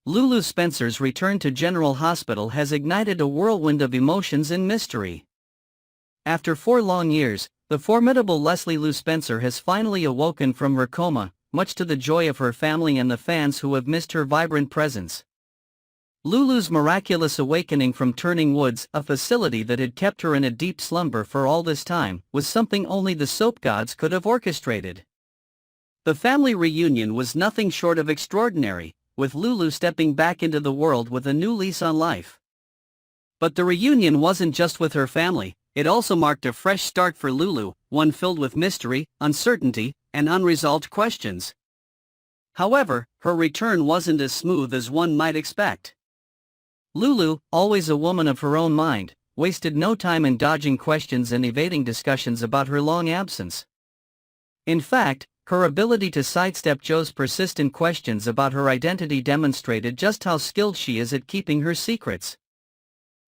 Lulu Spencer's return to General Hospital has ignited a whirlwind of emotions and mystery. After 4 long years, the formidable Leslie Lou Spencer has finally awoken from her coma, much to the joy of her family and the fans who have missed her vibrant presence. Lulu's miraculous awakening from Turning Woods, a facility that had kept her in a deep slumber for all this time, was something only the soap gods could have orchestrated. The family reunion was nothing short of extraordinary, with Lulu stepping back into the world with a new lease on life. But the reunion wasn't just with her family, it also marked a fresh start for Lulu, one filled with mystery, uncertainty, and unresolved questions. However, her return wasn't as smooth as one might expect. Lulu, always a woman of her own mind, wasted no time in dodging questions and evading discussions about her long absence. In fact, her ability to sidestep Joe's persistent questions about her identity demonstrated just how skilled she is at keeping her secrets.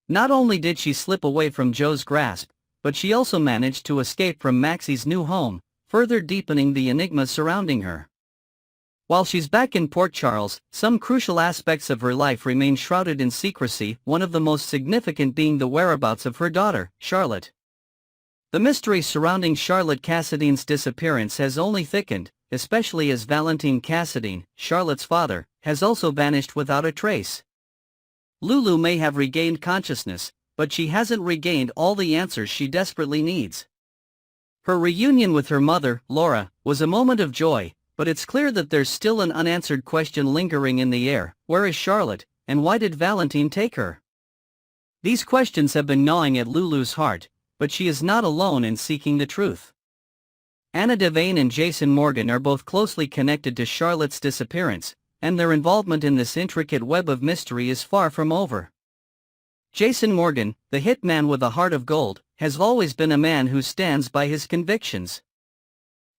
Not only did she slip away from Joe's grasp, but she also managed to escape from Maxie's new home, further deepening the enigma surrounding her. While she's back in Port Charles, some crucial aspects of her life remain shrouded in secrecy, one of the most significant being the whereabouts of her daughter, Charlotte. The mystery surrounding Charlotte Cassadine's disappearance has only thickened, especially as Valentine Cassadine, Charlotte's father, has also vanished without a trace. Lulu may have regained consciousness, but she hasn't regained all the answers she desperately needs. Her reunion with her mother, Laura, was a moment of joy, but it's clear that there's still an unanswered question lingering in the air: where is Charlotte, and why did Valentine take her? These questions have been gnawing at Lulu's heart, but she is not alone in seeking the truth. Anna Devane and Jason Morgan are both closely connected to Charlotte's disappearance, and their involvement in this intricate web of mystery is far from over. Jason Morgan, the hitman with a heart of gold, has always been a man who stands by his convictions.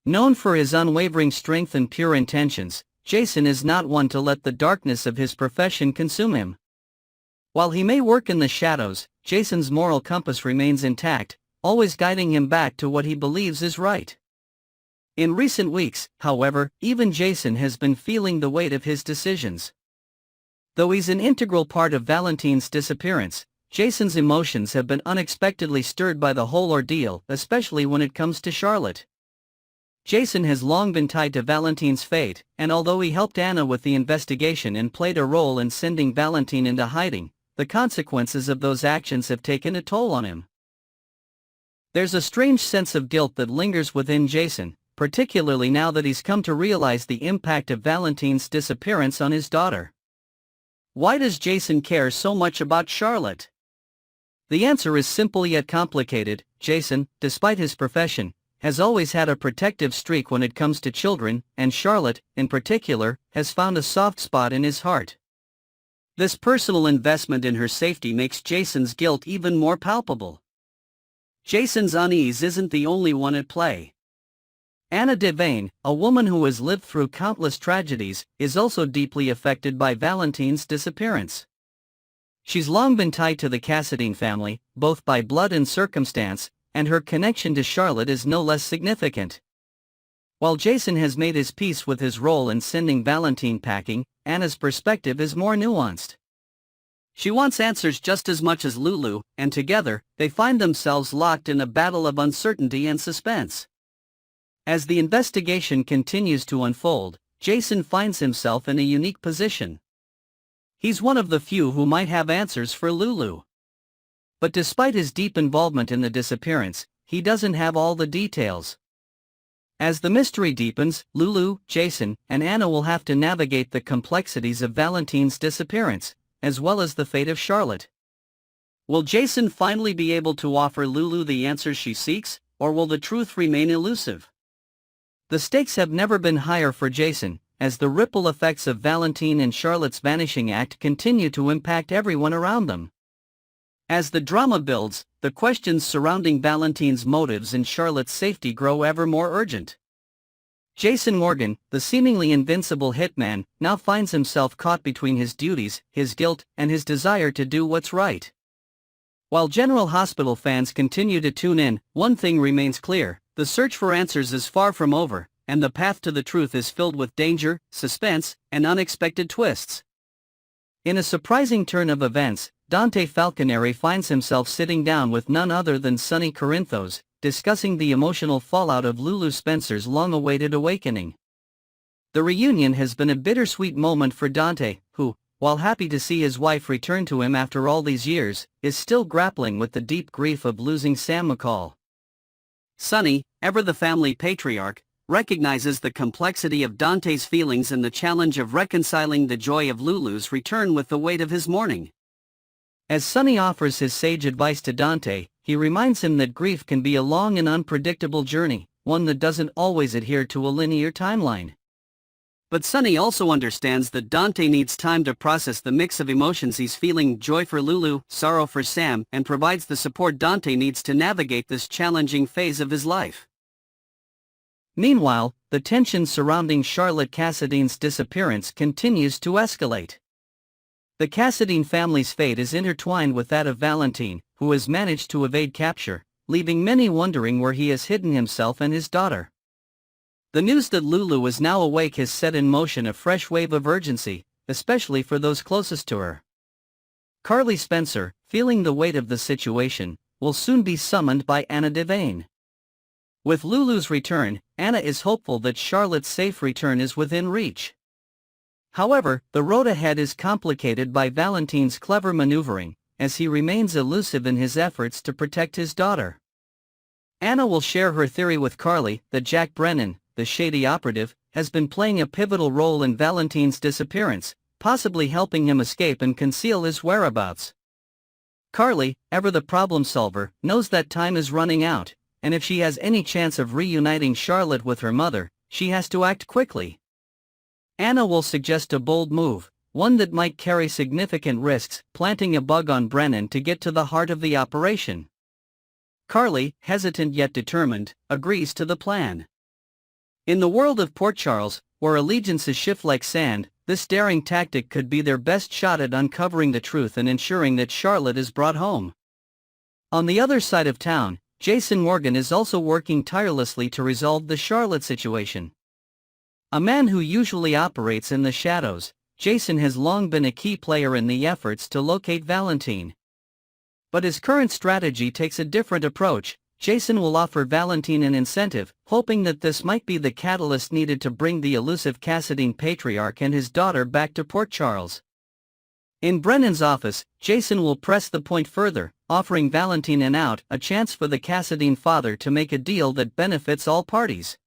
Known for his unwavering strength and pure intentions, Jason is not one to let the darkness of his profession consume him. While he may work in the shadows, Jason's moral compass remains intact, always guiding him back to what he believes is right. In recent weeks, however, even Jason has been feeling the weight of his decisions. Though he's an integral part of Valentine's disappearance, Jason's emotions have been unexpectedly stirred by the whole ordeal, especially when it comes to Charlotte. Jason has long been tied to Valentine's fate, and although he helped Anna with the investigation and played a role in sending Valentine into hiding, the consequences of those actions have taken a toll on him. There's a strange sense of guilt that lingers within Jason, particularly now that he's come to realize the impact of Valentine's disappearance on his daughter. Why does Jason care so much about Charlotte? The answer is simple yet complicated. Jason, despite his profession, has always had a protective streak when it comes to children, and Charlotte, in particular, has found a soft spot in his heart. This personal investment in her safety makes Jason's guilt even more palpable. Jason's unease isn't the only one at play. Anna Devane, a woman who has lived through countless tragedies, is also deeply affected by Valentine's disappearance. She's long been tied to the Cassadine family, both by blood and circumstance, and her connection to Charlotte is no less significant. While Jason has made his peace with his role in sending Valentine packing, Anna's perspective is more nuanced. She wants answers just as much as Lulu, and together, they find themselves locked in a battle of uncertainty and suspense. As the investigation continues to unfold, Jason finds himself in a unique position. He's one of the few who might have answers for Lulu. But despite his deep involvement in the disappearance, he doesn't have all the details. As the mystery deepens, Lulu, Jason, and Anna will have to navigate the complexities of Valentine's disappearance, as well as the fate of Charlotte. Will Jason finally be able to offer Lulu the answers she seeks, or will the truth remain elusive? The stakes have never been higher for Jason, as the ripple effects of Valentine and Charlotte's vanishing act continue to impact everyone around them. As the drama builds, the questions surrounding Valentine's motives and Charlotte's safety grow ever more urgent. Jason Morgan, the seemingly invincible hitman, now finds himself caught between his duties, his guilt, and his desire to do what's right. While General Hospital fans continue to tune in, one thing remains clear: the search for answers is far from over, and the path to the truth is filled with danger, suspense, and unexpected twists. In a surprising turn of events, Dante Falconeri finds himself sitting down with none other than Sonny Corinthos, discussing the emotional fallout of Lulu Spencer's long-awaited awakening. The reunion has been a bittersweet moment for Dante, who, while happy to see his wife return to him after all these years, is still grappling with the deep grief of losing Sam McCall. Sonny, ever the family patriarch, recognizes the complexity of Dante's feelings and the challenge of reconciling the joy of Lulu's return with the weight of his mourning. As Sonny offers his sage advice to Dante, he reminds him that grief can be a long and unpredictable journey, one that doesn't always adhere to a linear timeline. But Sonny also understands that Dante needs time to process the mix of emotions he's feeling: joy for Lulu, sorrow for Sam, and provides the support Dante needs to navigate this challenging phase of his life. Meanwhile, the tension surrounding Charlotte Cassadine's disappearance continues to escalate. The Cassadine family's fate is intertwined with that of Valentine, who has managed to evade capture, leaving many wondering where he has hidden himself and his daughter. The news that Lulu is now awake has set in motion a fresh wave of urgency, especially for those closest to her. Carly Spencer, feeling the weight of the situation, will soon be summoned by Anna Devane. With Lulu's return, Anna is hopeful that Charlotte's safe return is within reach. However, the road ahead is complicated by Valentine's clever maneuvering, as he remains elusive in his efforts to protect his daughter. Anna will share her theory with Carly that Jack Brennan, the shady operative, has been playing a pivotal role in Valentine's disappearance, possibly helping him escape and conceal his whereabouts. Carly, ever the problem solver, knows that time is running out, and if she has any chance of reuniting Charlotte with her mother, she has to act quickly. Anna will suggest a bold move, one that might carry significant risks, planting a bug on Brennan to get to the heart of the operation. Carly, hesitant yet determined, agrees to the plan. In the world of Port Charles, where allegiances shift like sand, this daring tactic could be their best shot at uncovering the truth and ensuring that Charlotte is brought home. On the other side of town, Jason Morgan is also working tirelessly to resolve the Charlotte situation. A man who usually operates in the shadows, Jason has long been a key player in the efforts to locate Valentine. But his current strategy takes a different approach. Jason will offer Valentine an incentive, hoping that this might be the catalyst needed to bring the elusive Cassadine patriarch and his daughter back to Port Charles. In Brennan's office, Jason will press the point further, offering Valentine an out, a chance for the Cassadine father to make a deal that benefits all parties.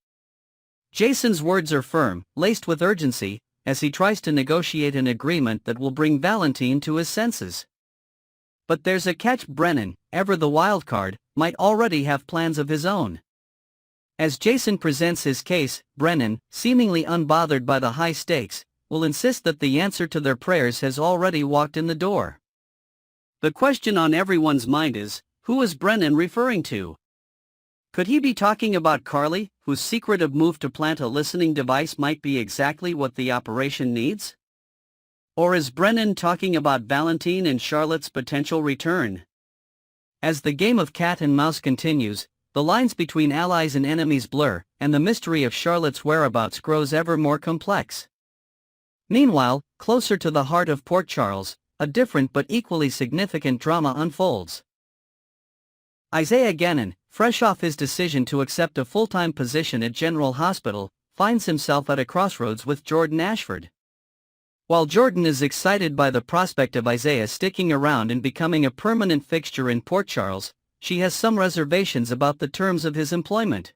Jason's words are firm, laced with urgency, as he tries to negotiate an agreement that will bring Valentine to his senses. But there's a catch: Brennan, ever the wild card, might already have plans of his own. As Jason presents his case, Brennan, seemingly unbothered by the high stakes, will insist that the answer to their prayers has already walked in the door. The question on everyone's mind is, who is Brennan referring to? Could he be talking about Carly, whose secretive move to plant a listening device might be exactly what the operation needs? Or is Brennan talking about Valentine and Charlotte's potential return? As the game of cat and mouse continues, the lines between allies and enemies blur, and the mystery of Charlotte's whereabouts grows ever more complex. Meanwhile, closer to the heart of Port Charles, a different but equally significant drama unfolds. Isaiah Gannon, fresh off his decision to accept a full-time position at General Hospital, finds himself at a crossroads with Jordan Ashford. While Jordan is excited by the prospect of Isaiah sticking around and becoming a permanent fixture in Port Charles, she has some reservations about the terms of his employment.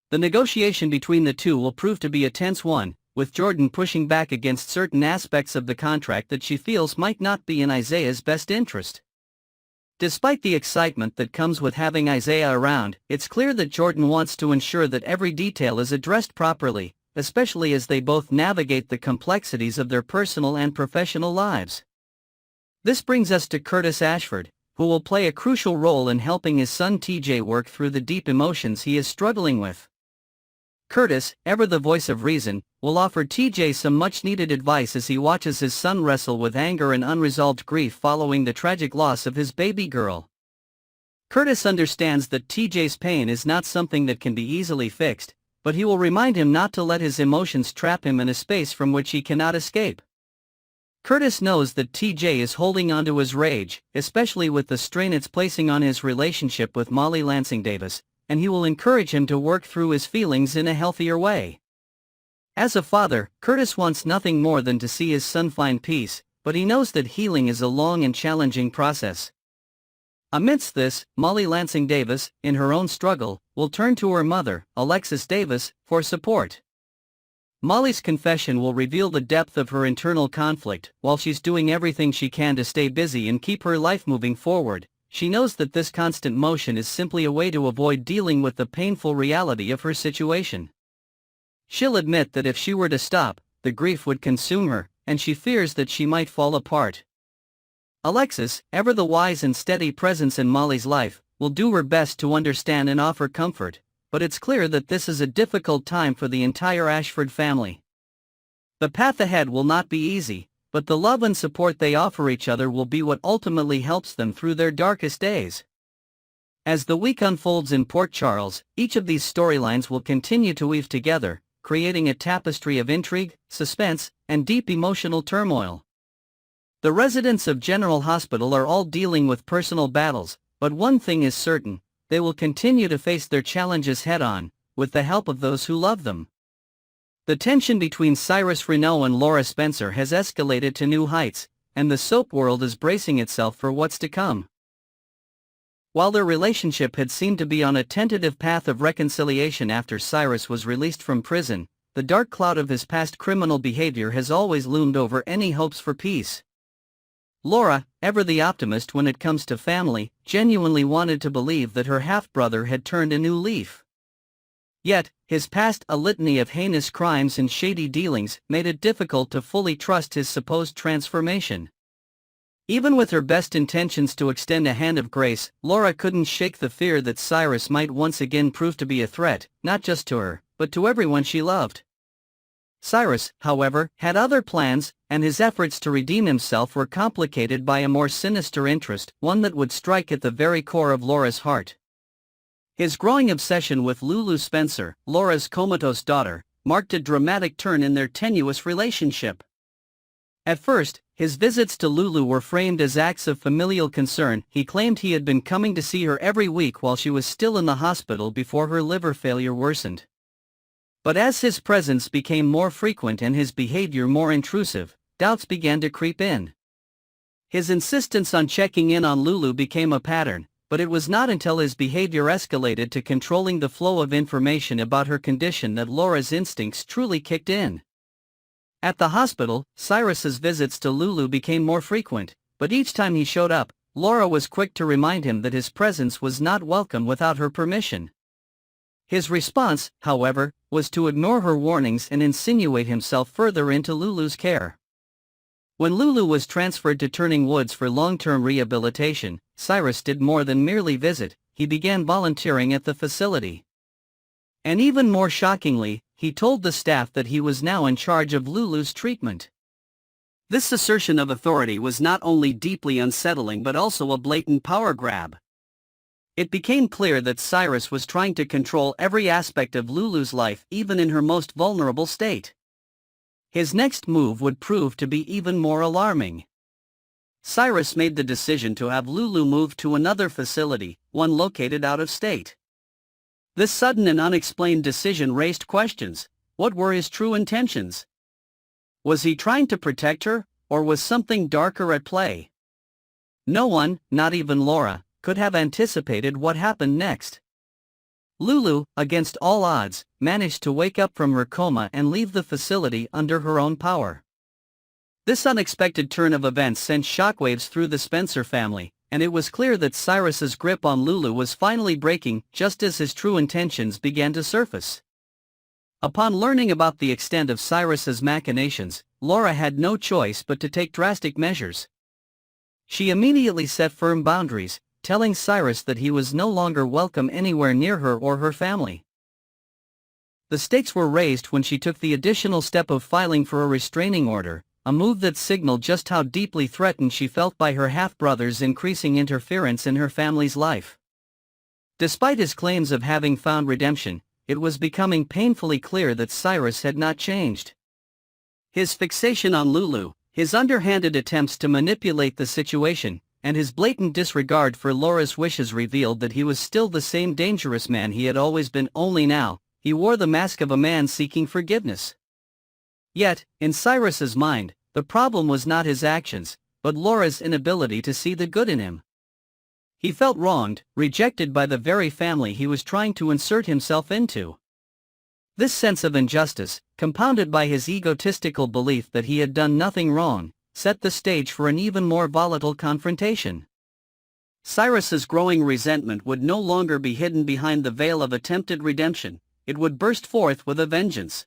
The negotiation between the two will prove to be a tense one, with Jordan pushing back against certain aspects of the contract that she feels might not be in Isaiah's best interest. Despite the excitement that comes with having Isaiah around, it's clear that Jordan wants to ensure that every detail is addressed properly, especially as they both navigate the complexities of their personal and professional lives. This brings us to Curtis Ashford, who will play a crucial role in helping his son TJ work through the deep emotions he is struggling with. Curtis, ever the voice of reason, will offer TJ some much-needed advice as he watches his son wrestle with anger and unresolved grief following the tragic loss of his baby girl. Curtis understands that TJ's pain is not something that can be easily fixed, but he will remind him not to let his emotions trap him in a space from which he cannot escape. Curtis knows that TJ is holding onto his rage, especially with the strain it's placing on his relationship with Molly Lansing Davis, and he will encourage him to work through his feelings in a healthier way. As a father, Curtis wants nothing more than to see his son find peace, but he knows that healing is a long and challenging process. Amidst this, Molly Lansing Davis, in her own struggle, will turn to her mother, Alexis Davis, for support. Molly's confession will reveal the depth of her internal conflict. While she's doing everything she can to stay busy and keep her life moving forward, she knows that this constant motion is simply a way to avoid dealing with the painful reality of her situation. She'll admit that if she were to stop, the grief would consume her, and she fears that she might fall apart. Alexis, ever the wise and steady presence in Molly's life, will do her best to understand and offer comfort, but it's clear that this is a difficult time for the entire Ashford family. The path ahead will not be easy, but the love and support they offer each other will be what ultimately helps them through their darkest days. As the week unfolds in Port Charles, each of these storylines will continue to weave together, creating a tapestry of intrigue, suspense, and deep emotional turmoil. The residents of General Hospital are all dealing with personal battles, but one thing is certain: they will continue to face their challenges head-on, with the help of those who love them. The tension between Cyrus Renaud and Laura Spencer has escalated to new heights, and the soap world is bracing itself for what's to come. While their relationship had seemed to be on a tentative path of reconciliation after Cyrus was released from prison, the dark cloud of his past criminal behavior has always loomed over any hopes for peace. Laura, ever the optimist when it comes to family, genuinely wanted to believe that her half-brother had turned a new leaf. Yet, his past, a litany of heinous crimes and shady dealings, made it difficult to fully trust his supposed transformation. Even with her best intentions to extend a hand of grace, Laura couldn't shake the fear that Cyrus might once again prove to be a threat, not just to her, but to everyone she loved. Cyrus, however, had other plans, and his efforts to redeem himself were complicated by a more sinister interest, one that would strike at the very core of Laura's heart. His growing obsession with Lulu Spencer, Laura's comatose daughter, marked a dramatic turn in their tenuous relationship. At first, his visits to Lulu were framed as acts of familial concern. He claimed he had been coming to see her every week while she was still in the hospital before her liver failure worsened. But as his presence became more frequent and his behavior more intrusive, doubts began to creep in. His insistence on checking in on Lulu became a pattern, but it was not until his behavior escalated to controlling the flow of information about her condition that Laura's instincts truly kicked in. At the hospital, Cyrus's visits to Lulu became more frequent, but each time he showed up, Laura was quick to remind him that his presence was not welcome without her permission. His response, however, was to ignore her warnings and insinuate himself further into Lulu's care. When Lulu was transferred to Turning Woods for long-term rehabilitation, Cyrus did more than merely visit. He began volunteering at the facility. And even more shockingly, he told the staff that he was now in charge of Lulu's treatment. This assertion of authority was not only deeply unsettling but also a blatant power grab. It became clear that Cyrus was trying to control every aspect of Lulu's life, even in her most vulnerable state. His next move would prove to be even more alarming. Cyrus made the decision to have Lulu moved to another facility, one located out of state. This sudden and unexplained decision raised questions. What were his true intentions? Was he trying to protect her, or was something darker at play? No one, not even Laura, could have anticipated what happened next. Lulu, against all odds, managed to wake up from her coma and leave the facility under her own power. This unexpected turn of events sent shockwaves through the Spencer family, and it was clear that Cyrus's grip on Lulu was finally breaking just as his true intentions began to surface. Upon learning about the extent of Cyrus's machinations, Laura had no choice but to take drastic measures. She immediately set firm boundaries, telling Cyrus that he was no longer welcome anywhere near her or her family. The stakes were raised when she took the additional step of filing for a restraining order, a move that signaled just how deeply threatened she felt by her half-brother's increasing interference in her family's life. Despite his claims of having found redemption, it was becoming painfully clear that Cyrus had not changed. His fixation on Lulu, His underhanded attempts to manipulate the situation, and his blatant disregard for Laura's wishes revealed that he was still the same dangerous man he had always been, only now, he wore the mask of a man seeking forgiveness. Yet, in Cyrus's mind, the problem was not his actions, but Laura's inability to see the good in him. He felt wronged, rejected by the very family he was trying to insert himself into. This sense of injustice, compounded by his egotistical belief that he had done nothing wrong, set the stage for an even more volatile confrontation. Cyrus's growing resentment would no longer be hidden behind the veil of attempted redemption, it would burst forth with a vengeance.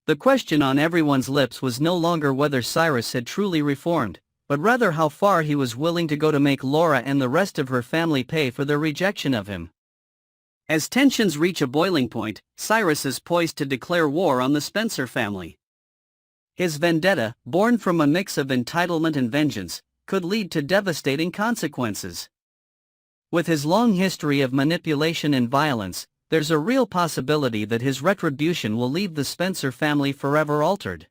The question on everyone's lips was no longer whether Cyrus had truly reformed, but rather how far he was willing to go to make Laura and the rest of her family pay for their rejection of him. As tensions reach a boiling point, Cyrus is poised to declare war on the Spencer family. His vendetta, born from a mix of entitlement and vengeance, could lead to devastating consequences. With his long history of manipulation and violence, there's a real possibility that his retribution will leave the Spencer family forever altered.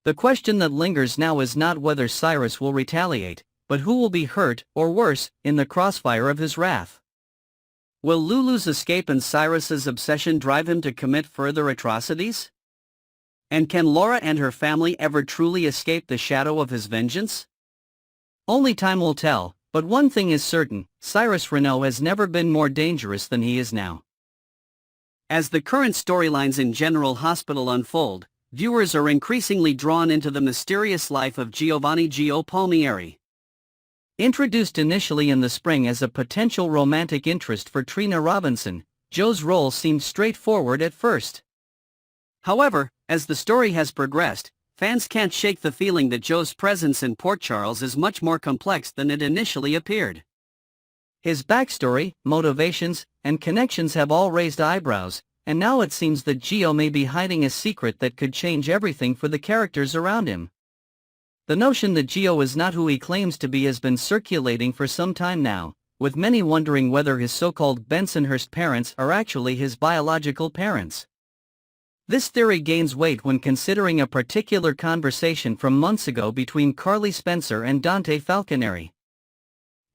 The question that lingers now is not whether Cyrus will retaliate, but who will be hurt, or worse, in the crossfire of his wrath. Will Lulu's escape and Cyrus's obsession drive him to commit further atrocities? And can Laura and her family ever truly escape the shadow of his vengeance? Only time will tell, but one thing is certain, Cyrus Renaud has never been more dangerous than he is now. As the current storylines in General Hospital unfold, viewers are increasingly drawn into the mysterious life of Giovanni Gio Palmieri. Introduced initially in the spring as a potential romantic interest for Trina Robinson, Joe's role seemed straightforward at first. However, as the story has progressed, fans can't shake the feeling that Joe's presence in Port Charles is much more complex than it initially appeared. His backstory, motivations, and connections have all raised eyebrows, and now it seems that Gio may be hiding a secret that could change everything for the characters around him. The notion that Gio is not who he claims to be has been circulating for some time now, with many wondering whether his so-called Bensonhurst parents are actually his biological parents. This theory gains weight when considering a particular conversation from months ago between Carly Spencer and Dante Falconeri.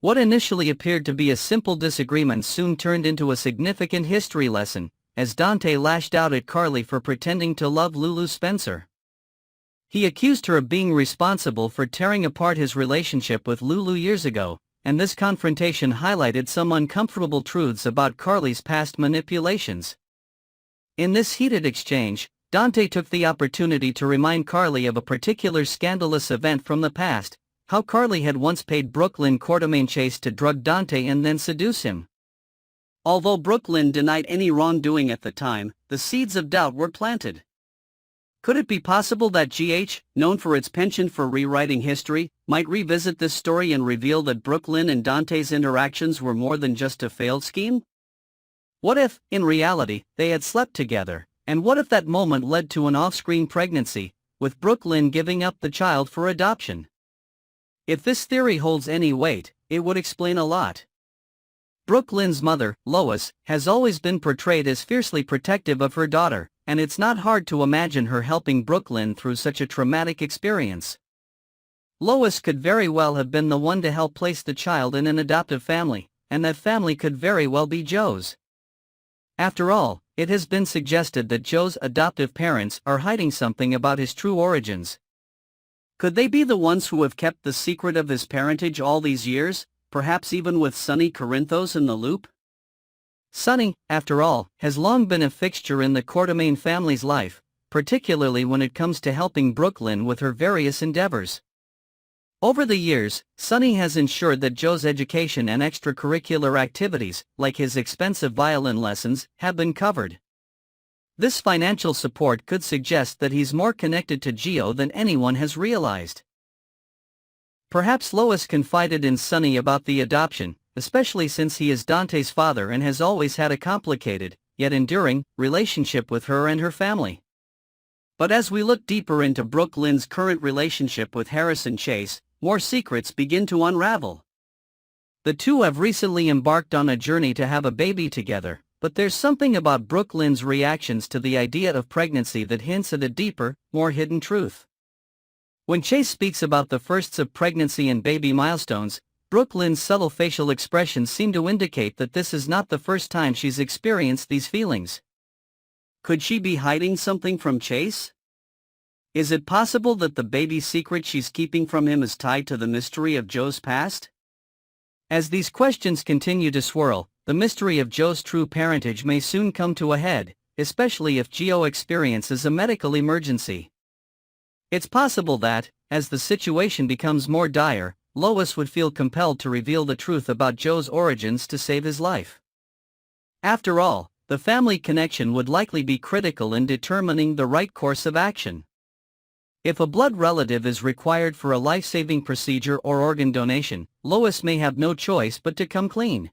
What initially appeared to be a simple disagreement soon turned into a significant history lesson, as Dante lashed out at Carly for pretending to love Lulu Spencer. He accused her of being responsible for tearing apart his relationship with Lulu years ago, and this confrontation highlighted some uncomfortable truths about Carly's past manipulations. In this heated exchange, Dante took the opportunity to remind Carly of a particular scandalous event from the past, how Carly had once paid Brooklyn Quartermain Chase to drug Dante and then seduce him. Although Brooklyn denied any wrongdoing at the time, the seeds of doubt were planted. Could it be possible that GH, known for its penchant for rewriting history, might revisit this story and reveal that Brooklyn and Dante's interactions were more than just a failed scheme? What if, in reality, they had slept together, and what if that moment led to an off-screen pregnancy, with Brooklyn giving up the child for adoption? If this theory holds any weight, it would explain a lot. Brooklyn's mother, Lois, has always been portrayed as fiercely protective of her daughter, and it's not hard to imagine her helping Brooklyn through such a traumatic experience. Lois could very well have been the one to help place the child in an adoptive family, and that family could very well be Joe's. After all, it has been suggested that Joe's adoptive parents are hiding something about his true origins. Could they be the ones who have kept the secret of his parentage all these years, perhaps even with Sonny Corinthos in the loop? Sonny, after all, has long been a fixture in the Quartermain family's life, particularly when it comes to helping Brooklyn with her various endeavors. Over the years, Sonny has ensured that Joe's education and extracurricular activities, like his expensive violin lessons, have been covered. This financial support could suggest that he's more connected to Gio than anyone has realized. Perhaps Lois confided in Sonny about the adoption, especially since he is Dante's father and has always had a complicated, yet enduring, relationship with her and her family. But as we look deeper into Brooklyn's current relationship with Harrison Chase, more secrets begin to unravel. The two have recently embarked on a journey to have a baby together, but there's something about Brooklyn's reactions to the idea of pregnancy that hints at a deeper, more hidden truth. When Chase speaks about the firsts of pregnancy and baby milestones, Brooklyn's subtle facial expressions seem to indicate that this is not the first time she's experienced these feelings. Could she be hiding something from Chase? Is it possible that the baby secret she's keeping from him is tied to the mystery of Joe's past? As these questions continue to swirl, the mystery of Joe's true parentage may soon come to a head, especially if Gio experiences a medical emergency. It's possible that, as the situation becomes more dire, Lois would feel compelled to reveal the truth about Joe's origins to save his life. After all, the family connection would likely be critical in determining the right course of action. If a blood relative is required for a life-saving procedure or organ donation, Lois may have no choice but to come clean.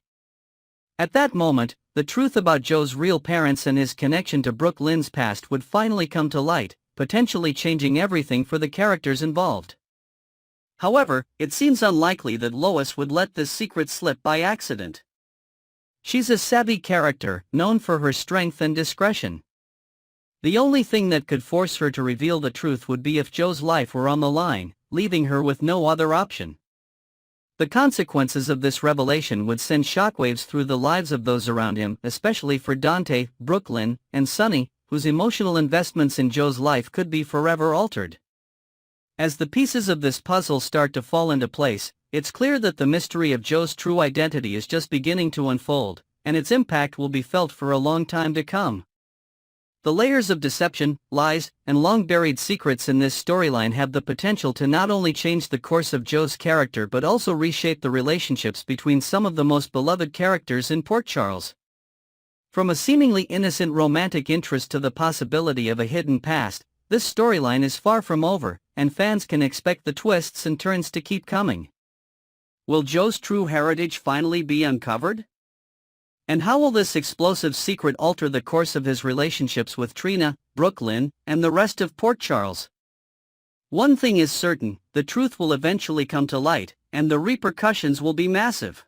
At that moment, the truth about Joe's real parents and his connection to Brooklyn's past would finally come to light, potentially changing everything for the characters involved. However, it seems unlikely that Lois would let this secret slip by accident. She's a savvy character, known for her strength and discretion. The only thing that could force her to reveal the truth would be if Joe's life were on the line, leaving her with no other option. The consequences of this revelation would send shockwaves through the lives of those around him, especially for Dante, Brooklyn, and Sonny, whose emotional investments in Joe's life could be forever altered. As the pieces of this puzzle start to fall into place, it's clear that the mystery of Joe's true identity is just beginning to unfold, and its impact will be felt for a long time to come. The layers of deception, lies, and long-buried secrets in this storyline have the potential to not only change the course of Joe's character but also reshape the relationships between some of the most beloved characters in Port Charles. From a seemingly innocent romantic interest to the possibility of a hidden past, this storyline is far from over, and fans can expect the twists and turns to keep coming. Will Joe's true heritage finally be uncovered? And how will this explosive secret alter the course of his relationships with Trina, Brooklyn, and the rest of Port Charles? One thing is certain, the truth will eventually come to light, and the repercussions will be massive.